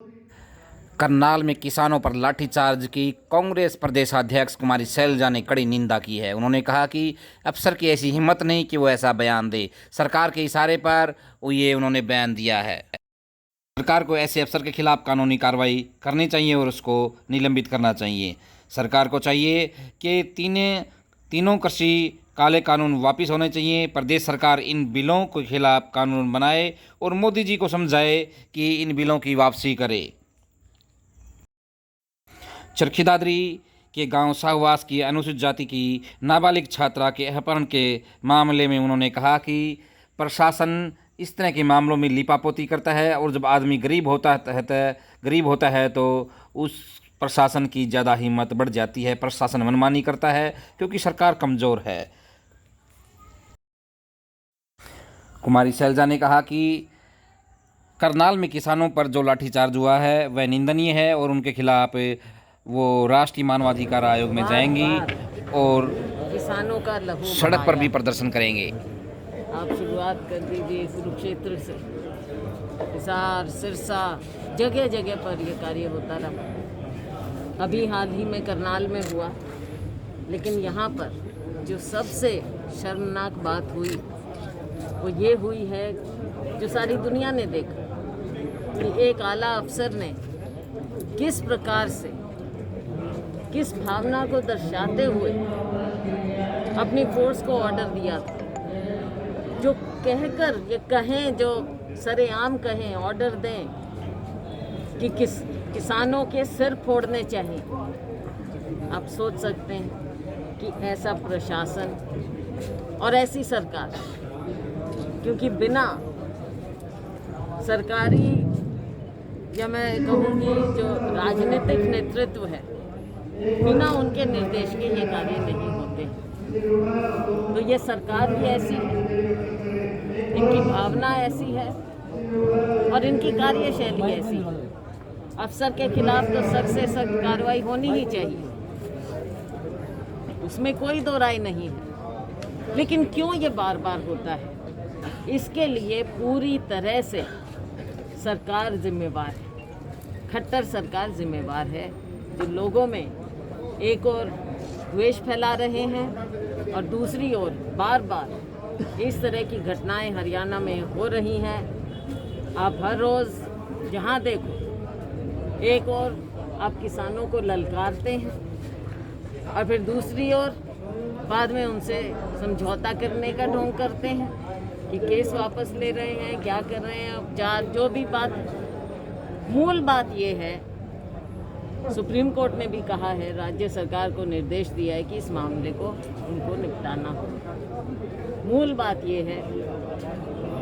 करनाल में किसानों पर लाठीचार्ज की कांग्रेस प्रदेशाध्यक्ष कुमारी शैलजा ने कड़ी निंदा की है। उन्होंने कहा कि अफसर की ऐसी हिम्मत नहीं कि वो ऐसा बयान दे। सरकार के इशारे पर उन्होंने बयान दिया है। सरकार को ऐसे अफसर के खिलाफ कानूनी कार्रवाई करनी चाहिए और उसको निलंबित करना चाहिए। सरकार को चाहिए कि तीनों कृषि काले कानून वापस होने चाहिए। प्रदेश सरकार इन बिलों के खिलाफ कानून बनाए और मोदी जी को समझाए कि इन बिलों की वापसी करे। चरखी दादरी के गांव शाहवास की अनुसूचित जाति की नाबालिग छात्रा के अपहरण के मामले में उन्होंने कहा कि प्रशासन इस तरह के मामलों में लिपापोती करता है और जब आदमी गरीब होता है तो उस प्रशासन की ज़्यादा हिम्मत बढ़ जाती है। प्रशासन मनमानी करता है क्योंकि सरकार कमज़ोर है। कुमारी शैलजा ने कहा कि करनाल में किसानों पर जो लाठीचार्ज हुआ है वह निंदनीय है और उनके खिलाफ वो राष्ट्रीय मानवाधिकार आयोग में जाएंगी और किसानों का लहू सड़क पर भी प्रदर्शन करेंगे। आप शुरुआत कर दीजिए कुरुक्षेत्र से, हिसार, सिरसा, जगह जगह पर ये कार्य होता रहा। अभी हाल ही में करनाल में हुआ, लेकिन यहाँ पर जो सबसे शर्मनाक बात हुई वो ये हुई है जो सारी दुनिया ने देखा कि एक आला अफसर ने किस प्रकार से, किस भावना को दर्शाते हुए अपनी फोर्स को ऑर्डर दिया था। जो कहकर ये कहें, जो सरेआम कहें, ऑर्डर दें कि किसानों के सिर फोड़ने चाहिए। आप सोच सकते हैं कि ऐसा प्रशासन और ऐसी सरकार, क्योंकि बिना सरकारी या मैं कहूँगी जो राजनीतिक नेतृत्व है, बिना उनके निर्देश के ये कार्य नहीं होते। तो ये सरकार भी ऐसी है, इनकी भावना ऐसी है और इनकी कार्यशैली ऐसी है। अफसर के खिलाफ तो सख्त से सख्त कार्रवाई होनी ही चाहिए, उसमें कोई दो राय नहीं है। लेकिन क्यों ये बार बार होता है, इसके लिए पूरी तरह से सरकार जिम्मेवार है। खट्टर सरकार जिम्मेवार है, जो लोगों में एक और द्वेष फैला रहे हैं और दूसरी ओर बार बार इस तरह की घटनाएं हरियाणा में हो रही हैं। आप हर रोज़ जहां देखो एक और आप किसानों को ललकारते हैं और फिर दूसरी ओर बाद में उनसे समझौता करने का ढोंग करते हैं कि केस वापस ले रहे हैं, क्या कर रहे हैं, उपचार, जो भी बात। मूल बात ये है, सुप्रीम कोर्ट ने भी कहा है, राज्य सरकार को निर्देश दिया है कि इस मामले को उनको निपटाना हो। मूल बात ये है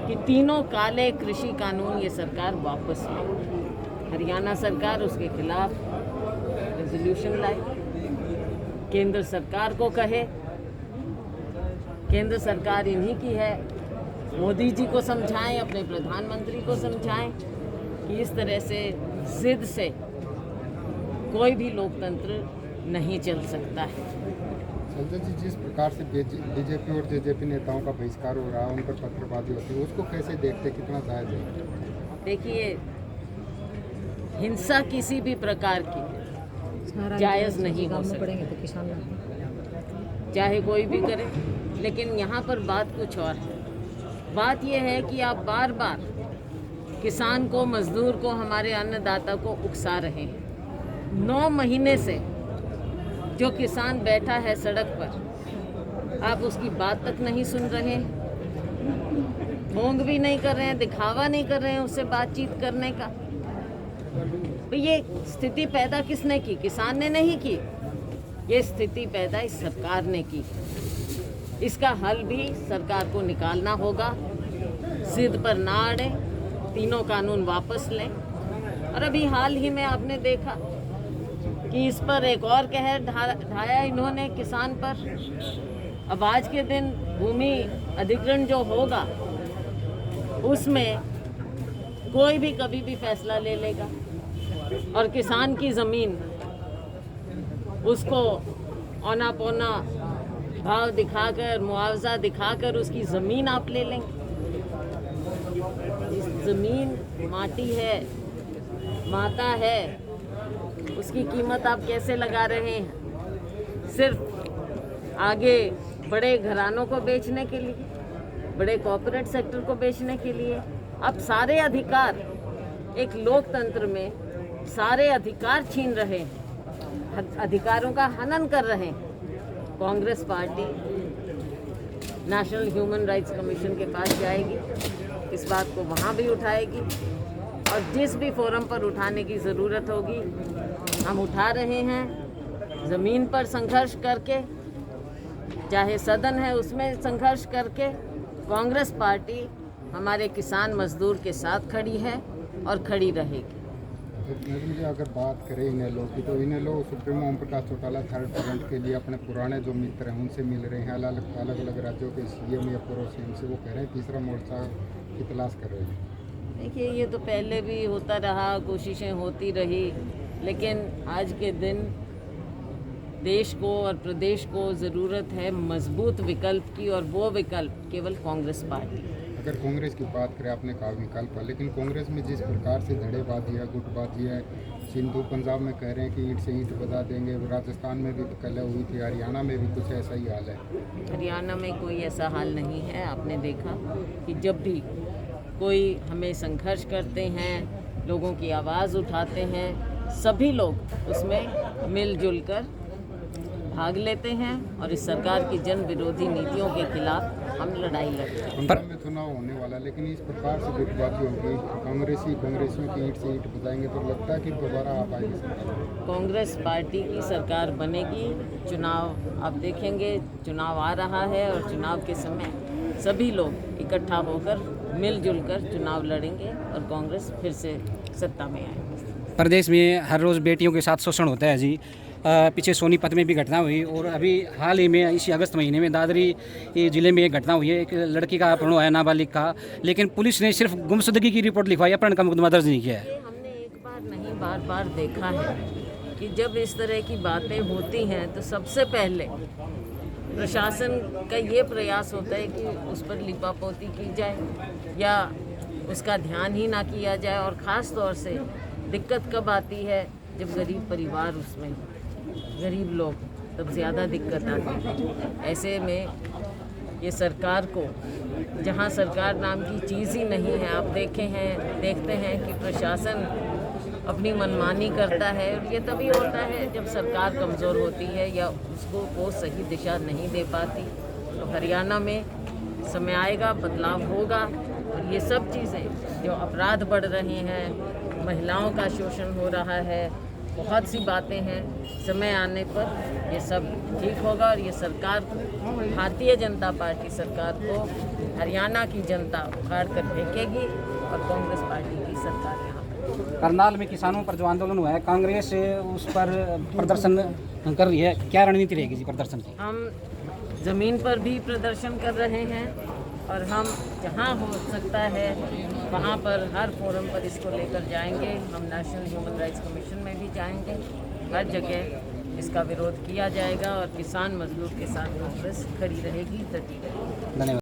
कि तीनों काले कृषि कानून ये सरकार वापस ले। हरियाणा सरकार उसके खिलाफ रेजोल्यूशन लाए, केंद्र सरकार को कहे, केंद्र सरकार इन्हीं की है, मोदी जी को समझाएं, अपने प्रधानमंत्री को समझाएं कि इस तरह से जिद से कोई भी लोकतंत्र नहीं चल सकता है। संजय जी, जिस प्रकार से बीजेपी और जेजेपी नेताओं का बहिष्कार हो रहा है, उन पर पत्थरबाजी होती है, उसको कैसे देखते, कितना जायज है? देखिए, हिंसा किसी भी प्रकार की जायज़ नहीं हो सकती, चाहे कोई भी करे। लेकिन यहाँ पर बात कुछ और है। बात यह है कि आप बार बार किसान को, मजदूर को, हमारे अन्नदाता को उकसा रहे हैं। 9 महीने से जो किसान बैठा है सड़क पर, आप उसकी बात तक नहीं सुन रहे, ढोंग भी नहीं कर रहे हैं, दिखावा नहीं कर रहे हैं उससे बातचीत करने का। तो ये स्थिति पैदा किसने की? किसान ने नहीं की, ये स्थिति पैदा इस सरकार ने की। इसका हल भी सरकार को निकालना होगा। जिद पर ना अड़े, तीनों कानून वापस लें। और अभी हाल ही में आपने देखा कि इस पर एक और कहर ढाया इन्होंने किसान पर। अब आज के दिन भूमि अधिग्रहण जो होगा उसमें कोई भी कभी भी फैसला ले लेगा और किसान की ज़मीन उसको औना पौना भाव दिखाकर, मुआवजा दिखाकर उसकी ज़मीन आप ले लेंगे। इस ज़मीन माटी है, माता है उसकी कीमत आप कैसे लगा रहे हैं? सिर्फ आगे बड़े घरानों को बेचने के लिए, बड़े कॉर्पोरेट सेक्टर को बेचने के लिए। अब सारे अधिकार, एक लोकतंत्र में सारे अधिकार छीन रहे हैं, अधिकारों का हनन कर रहे हैं। Congress party national human rights commission के पास जाएगी, इस बात को वहाँ भी उठाएगी और जिस भी फोरम पर उठाने की ज़रूरत होगी हम उठा रहे हैं। ज़मीन पर संघर्ष करके, चाहे सदन है उसमें संघर्ष करके, कांग्रेस पार्टी हमारे किसान मजदूर के साथ खड़ी है और खड़ी रहेगी। मैडम जी, अगर बात करें इनेलो की, तो इनेलो supremo Om Prakash Chautala third term के लिए अपने पुराने जो मित्र हैं उनसे मिल रहे हैं। अलग अलग राज्यों के सीएम या पूर्व सीएम से वो कह रहे हैं तीसरा मोर्चा की तलाश कर रहे हैं। देखिए, ये तो पहले भी होता रहा, कोशिशें होती रही, लेकिन आज के दिन देश को और प्रदेश को ज़रूरत है मजबूत विकल्प की, और वो विकल्प केवल कांग्रेस पार्टी। अगर कांग्रेस की बात करें, आपने कहा विकल्प है, लेकिन कांग्रेस में जिस प्रकार से धड़ेबाजी है, गुटबाजी है, सिंधु पंजाब में कह रहे हैं कि ईंट से ईंट बजा देंगे, राजस्थान में भी कलह हुई थी, हरियाणा में भी कुछ ऐसा ही हाल है। हरियाणा में कोई ऐसा हाल नहीं है। आपने देखा कि जब भी कोई हमें संघर्ष करते हैं, लोगों की आवाज़ उठाते हैं, सभी लोग उसमें मिलजुल कर भाग लेते हैं और इस सरकार की जन विरोधी नीतियों के खिलाफ हम लड़ाई लड़ते हैं। पंजाब में चुनाव होने वाला, लेकिन इस प्रकार से गुटबाजी होगी, कांग्रेसियों की ईंट से ईंट बजाएंगे, तो लगता है कि दोबारा आप आएगी सरकार। कांग्रेस पार्टी की सरकार बनेगी। चुनाव आप देखेंगे, चुनाव आ रहा है और चुनाव के समय सभी लोग इकट्ठा होकर मिलजुल कर चुनाव लड़ेंगे और कांग्रेस फिर से सत्ता में आएगी। प्रदेश में हर रोज़ बेटियों के साथ शोषण होता है जी। पीछे सोनीपत में भी घटना हुई और अभी हाल ही में इसी अगस्त महीने में दादरी ज़िले में एक घटना हुई है। एक लड़की का अपहरण हुआ है, नाबालिग का, लेकिन पुलिस ने सिर्फ गुमशुदगी की रिपोर्ट लिखवाई, अपहरण का मुकदमा दर्ज नहीं किया है। ये हमने एक बार नहीं बार बार देखा है कि जब इस तरह की बातें होती हैं तो सबसे पहले प्रशासन का ये प्रयास होता है कि उस पर लिपापोती की जाए या उसका ध्यान ही ना किया जाए, और ख़ास तौर से दिक्कत कब आती है जब गरीब परिवार उसमें, गरीब लोग, तब ज़्यादा दिक्कत आती है। ऐसे में ये सरकार को, जहाँ सरकार नाम की चीज़ ही नहीं है, आप देखते हैं कि प्रशासन अपनी मनमानी करता है, और ये तभी होता है जब सरकार कमज़ोर होती है या उसको वो सही दिशा नहीं दे पाती। तो हरियाणा में समय आएगा, बदलाव होगा, और ये सब चीज़ें जो अपराध बढ़ रहे हैं, महिलाओं का शोषण हो रहा है, बहुत सी बातें हैं, समय आने पर ये सब ठीक होगा और ये सरकार को, भारतीय जनता पार्टी सरकार को हरियाणा की जनता उखाड़ कर फेंकेगी और कांग्रेस पार्टी की सरकार यहाँ पर। करनाल में किसानों पर जो आंदोलन हुआ है, कांग्रेस उस पर प्रदर्शन कर रही है, क्या रणनीति रहेगी जी प्रदर्शन की? हम ज़मीन पर भी प्रदर्शन कर रहे हैं और हम जहाँ हो सकता है वहाँ पर हर फोरम पर इसको लेकर जाएंगे। हम नेशनल ह्यूमन राइट्स कमीशन में भी जाएंगे, हर जगह इसका विरोध किया जाएगा और किसान मजदूर के साथ कांग्रेस खड़ी रहेगी, डटी रहेगी। धन्यवाद।